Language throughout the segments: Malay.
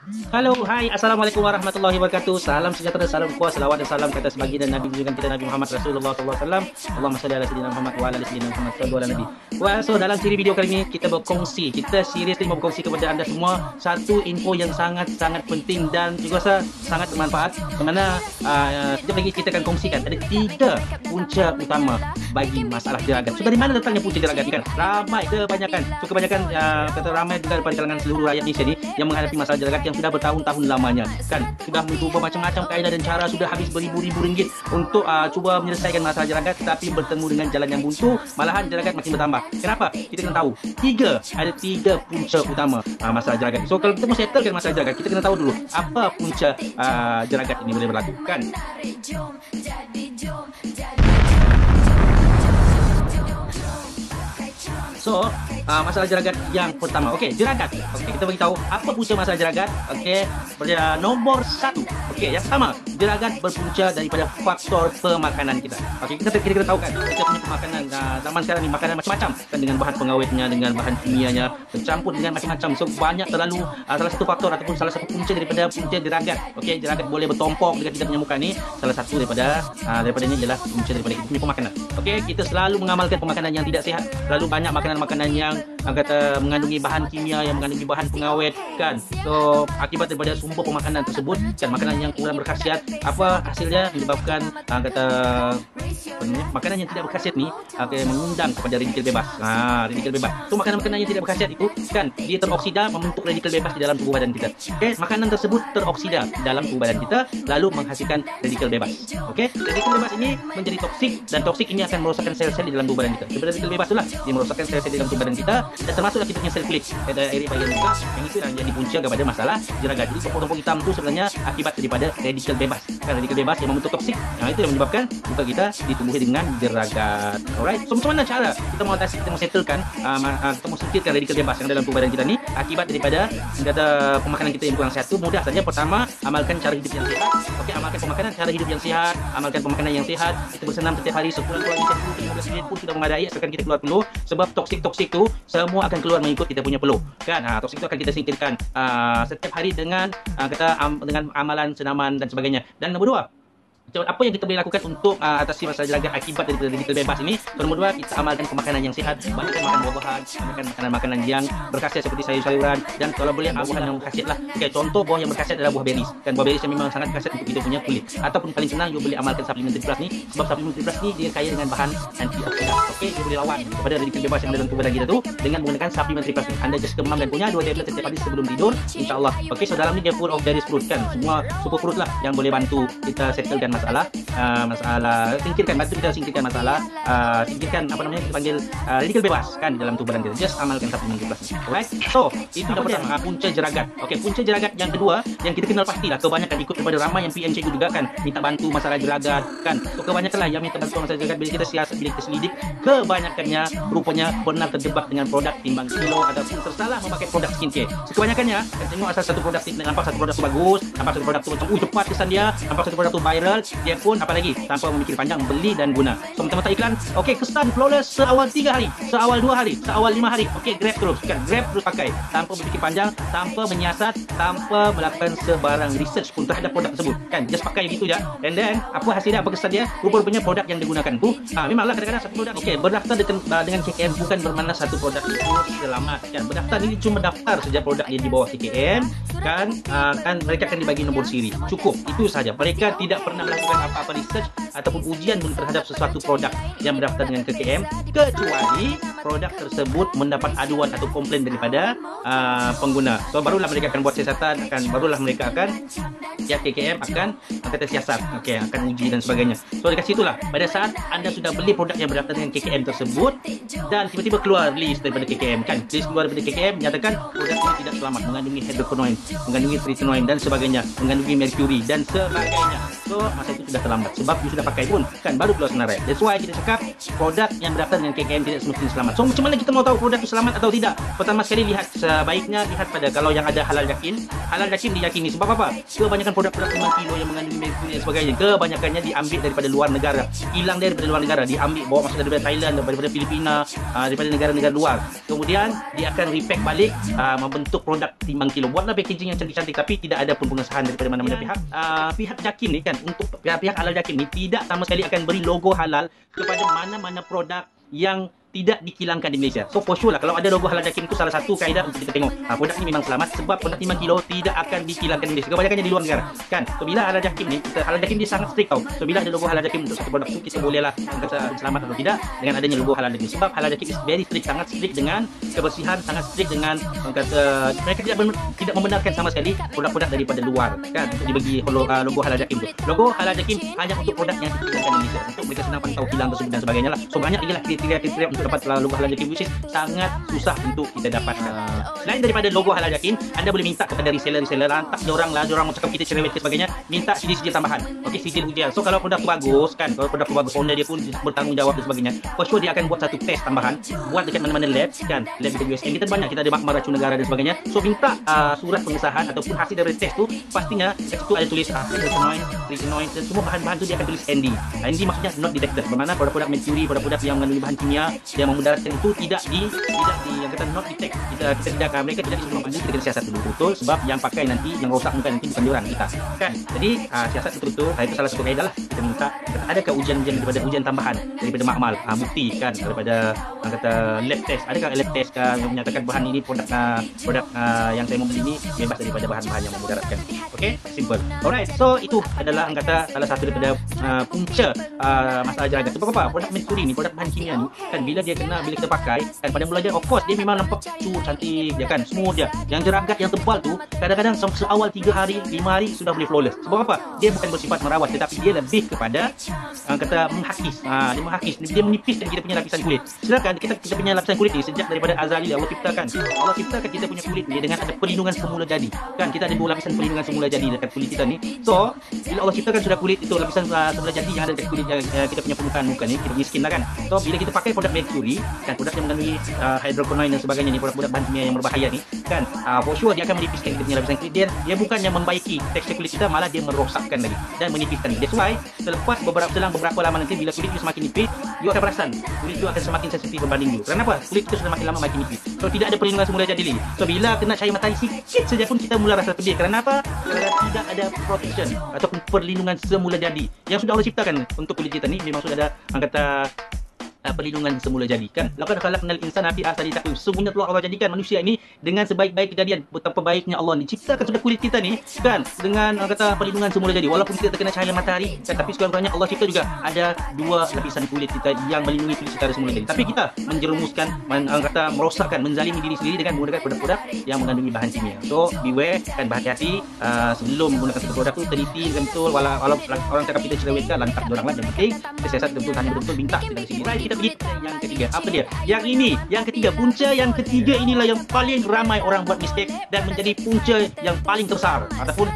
Halo, hai, assalamualaikum warahmatullahi wabarakatuh. Salam sejahtera, salam kuasa, salawat dan salam ke atas baginda Nabi junjungan kita Nabi Muhammad Rasulullah SAW. Allahumma salli ala sayyidina Muhammad wa ala ali sayyidina Muhammad sallallahu alaihi wasallam. Well, so dalam siri video kali ini kita seriously mau berkongsi kepada anda semua satu info yang sangat penting dan juga rasa sangat bermanfaat. Di mana sekejap lagi kita akan kongsikan ada 3 punca utama bagi masalah jeragat. So dari mana datangnya punca jeragat ni kan? Ramai kebanyakan kata ramai juga daripada kalangan seluruh rakyat Malaysia ni yang menghadapi masalah jeragat yang sudah bertahun-tahun lamanya kan, sudah mencuba macam-macam kaedah dan cara, sudah habis beribu-ribu ringgit untuk cuba menyelesaikan masalah jeragat, tapi bertemu dengan jalan yang buntu, malahan jeragat makin bertambah. Kenapa? Kita kena tahu ada tiga punca utama masalah jeragat. So kalau kita mau settlekan masalah jeragat, kita kena tahu dulu apa punca jeragat ini boleh berlaku kan. So, masalah jeragat yang pertama. Okey, jeragat. Okey, kita bagi tahu apa punca masalah jeragat. Okey, nombor 1. Okey, yang pertama, jeragat berpunca daripada faktor pemakanan kita. Okey, kita kena tahu kan, kita punya pemakanan zaman sekarang ni makanan macam-macam kan, dengan bahan pengawetnya, dengan bahan kimianya, bercampur dengan macam-macam. So, banyak terlalu salah satu faktor ataupun salah satu punca daripada punca jeragat. Okey, jeragat boleh bertompok dengan kita punya muka ni. Salah satu daripadanya ialah punca daripada kita punya pemakanan. Okey, kita selalu mengamalkan pemakanan yang tidak sihat. Terlalu banyak makanan yang kata mengandungi bahan kimia, yang mengandungi bahan pengawet kan. So akibat daripada sumber pemakanan tersebut kan, makanan yang kurang berkhasiat, apa hasilnya menyebabkan makanan yang tidak berkhasiat ni mengundang kepada radikal bebas. Radikal bebas. So makanan-makanan yang tidak berkhasiat itu kan, dia teroksida membentuk radikal bebas di dalam tubuh badan kita. Okey, makanan tersebut teroksida dalam tubuh badan kita lalu menghasilkan radikal bebas. Okey, radikal bebas ini menjadi toksik dan toksik ini akan merosakkan sel-sel di dalam tubuh badan kita. Daripada radikal bebas itulah dia merosakkan sel-sel di dalam tubuh badan kita, dan termasuklah kita punya sel kulit pada area bahagian muka, yang itu yang jadi punca kepada masalah jeragat. Jadi tompok-tompok hitam itu sebenarnya akibat daripada radikal bebas kan, radikal bebas yang membentuk toksik. Itu yang menyebabkan muka kita ditumbuhi dengan jeragat. Alright, so macam mana cara kita mau atasi, kita mau settlekan, kita mau singkirkan radikal bebas yang dalam tubuh badan kita ni akibat daripada pemakanan kita yang kurang sihat? Tu mudah saja. Pertama, amalkan cara hidup yang sehat. Okey, amalkan pemakanan, cara hidup yang sihat, amalkan pemakanan yang sehat. Kita bersenam setiap hari sekurang-kurangnya 10-15 minit pun sudah memadai asalkan kita keluar peluh, sebab toksik tu semua akan keluar mengikut kita punya peluh kan. Toksik itu akan kita singkirkan setiap hari dengan dengan amalan, senaman dan sebagainya. Dan nombor 2, apa yang kita boleh lakukan untuk atasi masalah jeragat akibat daripada radikal bebas ini? So, nombor 2, kita amalkan pemakanan yang sihat, banyakkan makan buah-buahan, makan makanan-makanan yang berkhasiat seperti sayur-sayuran, dan kalau boleh buah yang berkhasiat lah. Okey, contoh buah yang berkhasiat adalah buah beris. Dan buah beris yang memang sangat berkhasiat untuk kita punya kulit. Ataupun paling senang, you boleh amalkan supplementary plus ni, sebab supplementary plus ni dia kaya dengan bahan antioksidan. Okey, dia boleh lawan kepada radikal bebas yang ada dalam tubuh badan kita tu dengan menggunakan supplementary plus ni. Anda just kemam dan punya 2 tablet setiap hari sebelum tidur, insya-Allah. Okey, so dalam ni dia full of berries fruit kan, semua super fruit lah yang boleh bantu kita settlekan masalah singkirkan masalah, singkirkan kita panggil radikal bebas kan dalam tubuh badan kita. Just amalkan supplementary plus. Alright, so itu yang pertama, punca jeragat. Okey, punca jeragat yang kedua yang kita kenal pastilah, kebanyakan ikut daripada ramai yang PM cikgu juga kan, minta bantu masalah jeragat kan. So kebanyakanlah yang minta bantu masalah jeragat, bila kita siasat, bila kita selidik, kebanyakannya rupanya pernah terjebak dengan produk timbang kilo ataupun tersalah memakai produk skincare. So kebanyakannya kan tengok asal satu produk ni, nampak satu produk tu bagus, nampak satu produk tu macam cepat kesan dia, nampak satu produk tu viral, dia pun apa lagi tanpa memikir panjang beli dan guna. So mata-mata iklan, okey, kesan flawless seawal 3 hari, seawal 2 hari, seawal 5 hari. Okey, grab terus kan, grab terus pakai tanpa berfikir panjang, tanpa menyiasat, tanpa melakukan sebarang research pun terhadap produk tersebut kan, just pakai gitu je. And then apa hasilnya, apa kesan dia? Rupa-rupanya produk yang digunakan tu memanglah kadang-kadang satu produk okey berdaftar dengan KKM bukan bermakna satu produk itu selamat kan. Berdaftar ini cuma daftar saja produk yang di bawah KKM kan, mereka akan dibagi nombor siri, cukup itu saja. Mereka tidak pernah melakukan apa-apa research ataupun ujian terhadap sesuatu produk yang berdaftar dengan KKM, kecuali produk tersebut mendapat aduan atau komplain daripada pengguna. So barulah mereka akan buat siasatan, barulah mereka akan KKM akan kata siasat, okey, akan uji dan sebagainya. So dekat situlah pada saat anda sudah beli produk yang berdaftar dengan KKM tersebut dan tiba-tiba keluar list daripada KKM kan, list keluar daripada KKM menyatakan produk ini tidak selamat, mengandungi hydroquinone, mengandungi tretinoin dan sebagainya, mengandungi merkuri dan sebagainya. So masa itu sudah terlambat, sebab you sudah kita pakai pun kan baru keluar senarai. That's why kita cakap produk yang berdaftar dengan KKM tidak semestinya selamat. So macam mana kita mau tahu produk itu selamat atau tidak? Pertama sekali lihat, sebaiknya lihat pada kalau yang ada halal yakin. Halal yakin diyakini sebab apa? Kebanyakan produk-produk 5 kilo yang mengandungi merkuri dan sebagainya, kebanyakannya diambil daripada luar negara, hilang daripada luar negara, diambil bawa masuk daripada Thailand, daripada Filipina, daripada negara-negara luar. Kemudian dia akan repack balik, membentuk produk timbang kilo. Buatlah packaging yang cantik-cantik, tapi tidak ada pun pengesahan daripada mana-mana pihak. Pihak JAKIM ni kan, untuk pihak halal JAKIM ni tidak sama sekali akan beri logo halal kepada mana-mana produk yang tidak dikilangkan di Malaysia. So for sure lah, kalau ada logo halal JAKIM itu salah satu kaedah untuk kita tengok produk ini memang selamat, sebab produk 5 kilo tidak akan dikilangkan di Malaysia. Kebanyakannya di luar negara kan. So bila halal JAKIM ni, halal JAKIM dia sangat strict tau. So bila ada logo halal JAKIM untuk satu produk tu, kita bolehlah kata selamat atau tidak dengan adanya logo halal JAKIM. Sebab halal JAKIM is very strict, sangat strict dengan kebersihan, sangat strict dengan kata mereka tidak membenarkan sama sekali produk-produk daripada luar kan untuk dibagi logo halal JAKIM tu. Logo halal JAKIM hanya untuk produk yang dikilangkan di Malaysia, untuk mereka senang pantau kilang tersebut dan sebagainya lah. So banyak lagi lah kriteria untuk dapat logo halal JAKIM, which is sangat susah untuk kita dapat. Selain daripada logo halal JAKIM, anda boleh minta kepada reseller, hantar diorang cakap kita cerewet ke sebagainya, minta sijil tambahan. Okey, sijil ujian. So kalau produk tu bagus kan, kalau produk tu bagus, owner dia pun bertanggungjawab dan sebagainya, for sure dia akan buat satu test tambahan, buat dekat mana-mana lab kan, lab di USN kita banyak, kita ada makmal racun negara dan sebagainya. So minta surat pengesahan ataupun hasil dari test tu, pastinya kat situ ada tulis retinoid dan semua bahan-bahan tu dia akan tulis ND. ND maksudnya not detected, bermakna produk-produk mercury, produk-produk yang mengandungi bahan kimia yang memudaratkan itu tidak di yang kata not detect. Kita tidak, mereka tidak disuruh mandi, kita kena siasat dulu betul, sebab yang pakai nanti, yang rosak muka nanti bukan diorang, kita kan. Jadi siasat betul-betul, itu salah satu kaedah lah. Kita minta adakah ujian-ujian daripada ujian tambahan daripada makmal, bukti kan daripada kata lab test, adakah lab test kan yang menyatakan bahan ini produk yang saya membeli ini bebas daripada bahan-bahan yang memudaratkan. Okey, simple. Alright, so itu adalah kata salah satu daripada punca masalah jeragat. Sebab apa? Produk merkuri ni, produk bahan kimia ni kan, bila kita pakai kan, pada mulanya of course dia memang nampak cantik dia kan, smooth dia. Yang jeragat yang tebal tu kadang-kadang seawal 3 hari 5 hari sudah boleh flawless. Sebab apa? Dia bukan bersifat merawat, tetapi dia lebih kepada kata menghakis. Dia menghakis, dia menipiskan kita punya lapisan kulit. Sedangkan kita punya lapisan kulit ni sejak daripada azali Allah ciptakan kita punya kulit ni dengan ada perlindungan semula jadi kan. Kita ada 2 lapisan perlindungan semula jadi dekat kulit kita ni. So bila Allah ciptakan sudah kulit itu, lapisan semula jadi yang ada dekat kulit kita punya permukaan muka ni, kita punya skin lah kan. So bila kita pakai produk mercury kan, produk yang mengandungi hydroquinone dan sebagainya ni, produk-produk bahan kimia yang berbahaya ni kan, for sure dia akan menipiskan kita punya lapisan kulit. Dia bukannya membaiki tekstur kulit kita, malah dia merosakkan lagi dan menipiskan lagi. That's why selepas selang beberapa lama nanti, bila kulit itu semakin nipis, you akan perasan kulit itu akan semakin sensitif berbanding dulu. Kenapa? Kulit itu sudah makin lama makin nipis. So tidak ada perlindungan semula jadi lagi. So bila kena cahaya matahari sikit saja pun kita mula rasa pedih. Kenapa? Kerana tidak ada protection ataupun perlindungan semula jadi yang sudah Allah ciptakan untuk kulit kita ni. Memang sudah ada kata perlindungan semula jadi kan. Laqad khalaqnal insana fi ahsani taqwim. Sesungguhnya telah Allah jadikan manusia ini dengan sebaik-baik kejadian. Betapa baiknya Allah ni ciptakan sudah kulit kita ni kan, dengan kata perlindungan semula jadi. Walaupun kita terkena cahaya matahari kan, tapi sekurang-kurangnya Allah cipta juga ada 2 lapisan kulit kita yang melindungi kulit secara semula jadi. Tapi kita menjerumuskan, kata merosakkan, menzalimi diri sendiri dengan menggunakan produk-produk yang mengandungi bahan kimia. So beware kan, berhati-hati sebelum menggunakan satu produk tu, teliti dengan betul. Walau orang cakap kita cerewetkan, lantak orang lah. Yang penting kita siasat betul, hanya betul minta dari sini. Right, kita pergi yang ketiga. Apa dia? Yang ini, yang ketiga, punca yang ketiga inilah yang paling ramai orang buat mistake dan menjadi punca yang paling terbesar ataupun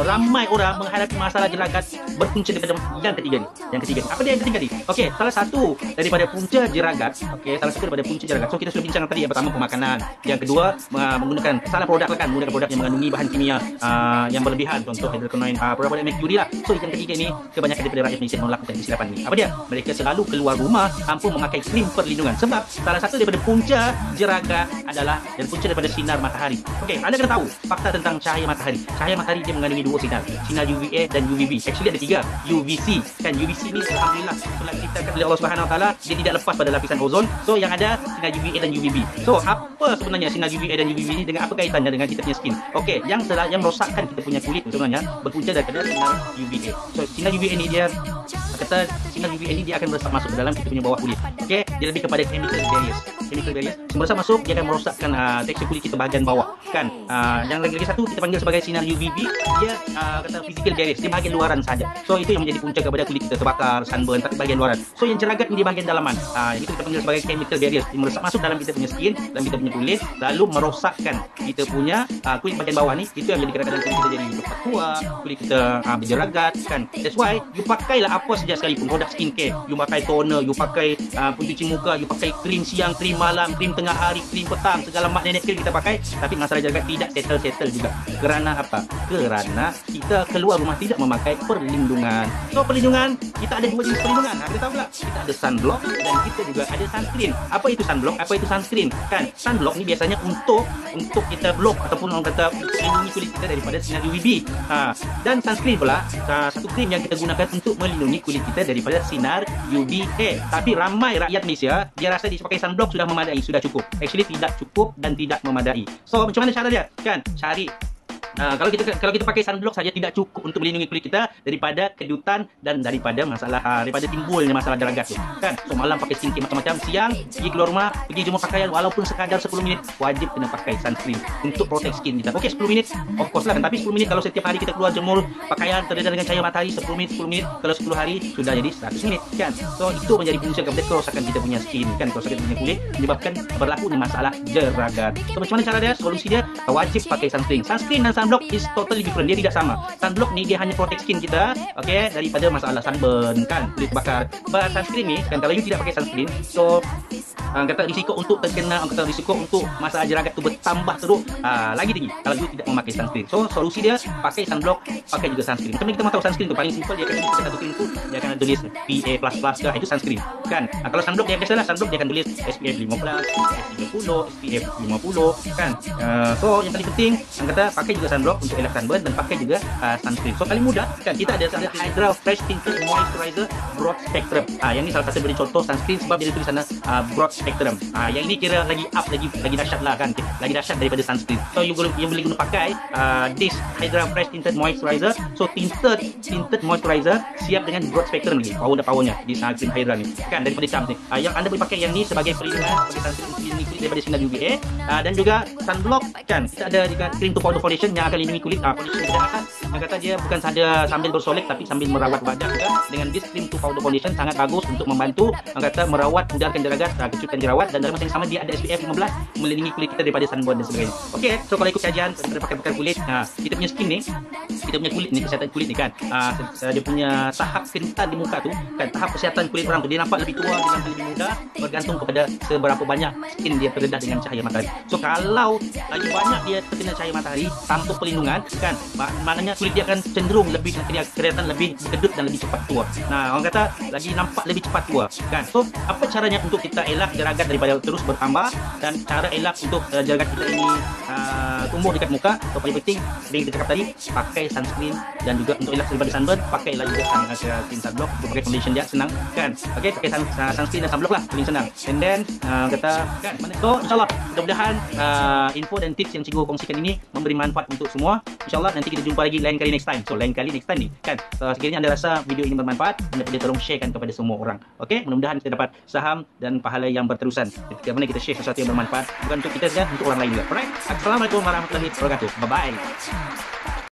ramai orang menghadapi masalah jeragat berpunca daripada yang ketiga ni. Yang ketiga ni. Apa dia yang ketiga ni? Okey, salah satu daripada punca jeragat. Okey, salah satu daripada punca jeragat. So kita sudah bincang tadi, yang pertama pemakanan, yang kedua menggunakan salah produk lah kan, menggunakan produk yang mengandungi bahan kimia yang berlebihan, contoh hydroquinone, produk-produk mercury lah. So yang ketiga ni, kebanyakan daripada rakyat Malaysia melakukan kesilapan ni. Apa dia? Mereka selalu keluar rumah tanpa memakai krim perlindungan, sebab salah satu daripada punca jeragat adalah dan punca daripada sinar matahari. Okey, anda kena tahu fakta tentang cahaya matahari. Cahaya matahari dia mengandungi 2 sinar UVA dan UVB. Actually ada 3, UVC kan. UVC ni alhamdulillah telah diciptakan oleh Allah Subhanahu Wa Taala, dia tidak lepas pada lapisan ozon. So yang ada sinar UVA dan UVB. So apa sebenarnya sinar UVA dan UVB ni, dengan apa kaitannya dengan kita punya skin? Okey, yang merosakkan kita punya kulit sebenarnya berpunca daripada sinar UVA. So sinar UVA ni dia kata, sinar UVA ni dia akan meresap masuk ke dalam kita punya bawah kulit. Okey, dia lebih kepada chemical barriers. Meresap masuk, dia akan merosakkan tekstur kulit kita bahagian bawah kan. Yang lagi satu kita panggil sebagai sinar UVB, dia kata physical barriers, dia bahagian luaran saja. So itu yang menjadi punca kepada kulit kita terbakar, sunburn, tapi bahagian luaran. So yang jeragat ni di bahagian dalaman. Itu kita panggil sebagai chemical barriers. Dia meresap masuk dalam kita punya skin, dalam kita punya kulit, lalu merosakkan kita punya kulit bahagian bawah ni. Itu yang jadi kadang-kadang kulit kita jadi berpak tua, kulit kita berjeragat kan. That's why you pakailah apa saja sekalipun, produk skincare, you pakai toner, you pakai pencuci muka, you pakai krim siang, krim malam, krim tengah hari, krim petang, segala mak nenek krim kita pakai, tapi masalah jaga tidak settle juga. Kerana apa? Kerana kita keluar rumah tidak memakai perlindungan. So perlindungan, kita ada dua jenis perlindungan. Kita tahu tak? Kita ada sunblock dan kita juga ada sunscreen. Apa itu sunblock? Apa itu sunscreen? Kan sunblock ni biasanya untuk kita block ataupun orang kata melindungi kulit kita daripada sinar UVB. Dan sunscreen pula satu krim yang kita gunakan untuk melindungi kulit kita daripada sinar UVA. Tapi ramai rakyat Malaysia dia rasa dia pakai sunblock sudah memadai, sudah cukup. Actually tidak cukup dan tidak memadai. So macam mana cara dia? Kan cari kalau kita pakai sunblock saja tidak cukup untuk melindungi kulit kita daripada kedutan dan daripada masalah daripada timbulnya masalah deragat tu kan. So malam pakai skincare macam-macam, siang pergi keluar rumah, pergi jemur pakaian walaupun sekadar 10 minit wajib kena pakai sunscreen untuk protect skin kita. Okey 10 minit of course lah kan, tapi 10 minit kalau setiap hari kita keluar jemur pakaian terdedah dengan cahaya matahari 10 minit, kalau 10 hari sudah jadi 100 minit kan. So itu menjadi punca kepada kerosakan kita punya skin kan, kerosakan punya kulit menyebabkan berlakunya masalah deragat. So macam mana cara dia? Solusi dia wajib pakai sunscreen. Sunscreen dan sunblock is totally different. Dia tidak sama. Sunblock ni dia hanya protect skin kita, okey, daripada masalah sunburn kan, kulit bakar. But sunscreen ni kan kalau you tidak pakai sunscreen, so kata risiko untuk terkena, kata risiko untuk masalah jeragat tu bertambah teruk lagi tinggi kalau you tidak memakai sunscreen. So solusi dia pakai sunblock, pakai juga sunscreen. Macam mana kita mahu tahu sunscreen tu? Paling simple dia akan tulis satu krim tu, dia akan tulis PA++ ke, itu sunscreen kan. Kalau sunblock dia biasalah, sunblock dia akan tulis SPF 15, SPF 30, SPF 50 kan. So yang paling penting kata pakai juga sunblock untuk elak sunburn dan pakai juga sunscreen. So paling mudah kan kita ada Hydra Fresh Tinted Moisturizer Broad Spectrum. Yang ni salah satu dari contoh sunscreen sebab dia tulis sana broad spectrum. Yang ini kira lagi up, lagi dahsyat lah kan, lagi dahsyat daripada sunscreen. So you boleh guna pakai this Hydra Fresh Tinted Moisturizer. So tinted moisturizer siap dengan broad spectrum ni, powernya di krim Hydra ni kan, daripada Charms ni. Yang anda boleh pakai yang ni sebagai perlindungan, sebagai sunscreen melindungi kulit daripada sinar UVA, dan juga sunblock kan. Kita ada juga cream to powder foundation yang akan lindungi kulit. Foundation kita atas yang kata dia bukan sahaja sambil bersolek tapi sambil merawat wajah juga. Dengan this cream to powder foundation sangat bagus untuk membantu kata merawat, mudarkan jeragat, kecutan jerawat, dan dalam masa yang sama dia ada SPF 15 melindungi kulit kita daripada sunburn dan sebagainya. Okey, so kalau ikut kajian daripada pakar kulit, kita punya skin ni, kita punya kulit ni, kesihatan kulit ni kan, dia punya tahap kental di muka tu kan, tahap kesihatan kulit orang tu dia nampak lebih tua, dia nampak lebih muda bergantung kepada seberapa banyak skin dia terdedah dengan cahaya matahari. So kalau lagi banyak dia terkena cahaya matahari tanpa perlindungan kan, maknanya kulit dia akan cenderung lebih kelihatan lebih kedut dan lebih cepat tua. Orang kata lagi nampak lebih cepat tua kan. So apa caranya untuk kita elak jeragat daripada terus bertambah, dan cara elak untuk jeragat kita ini tumbuh dekat muka? So paling penting seperti kita cakap tadi, pakai sunscreen, dan juga untuk elak daripada sunburn pakailah juga sunscreen sunblock. Untuk pakai foundation dia senang kan. Okey, pakai sunscreen dan sunblock lah paling senang. And then kata kan, so insyaallah mudah-mudahan info dan tips yang cikgu kongsikan ini memberi manfaat untuk semua. InsyaAllah nanti kita jumpa lagi lain kali next time. So lain kali next time ni kan, sekiranya anda rasa video ini bermanfaat, anda boleh tolong sharekan kepada semua orang. Okey, mudah-mudahan kita dapat saham dan pahala yang berterusan ketika mana kita share sesuatu yang bermanfaat, bukan untuk kita saja, untuk orang lain juga. Alright, assalamualaikum warahmatullahi wabarakatuh. Bye bye.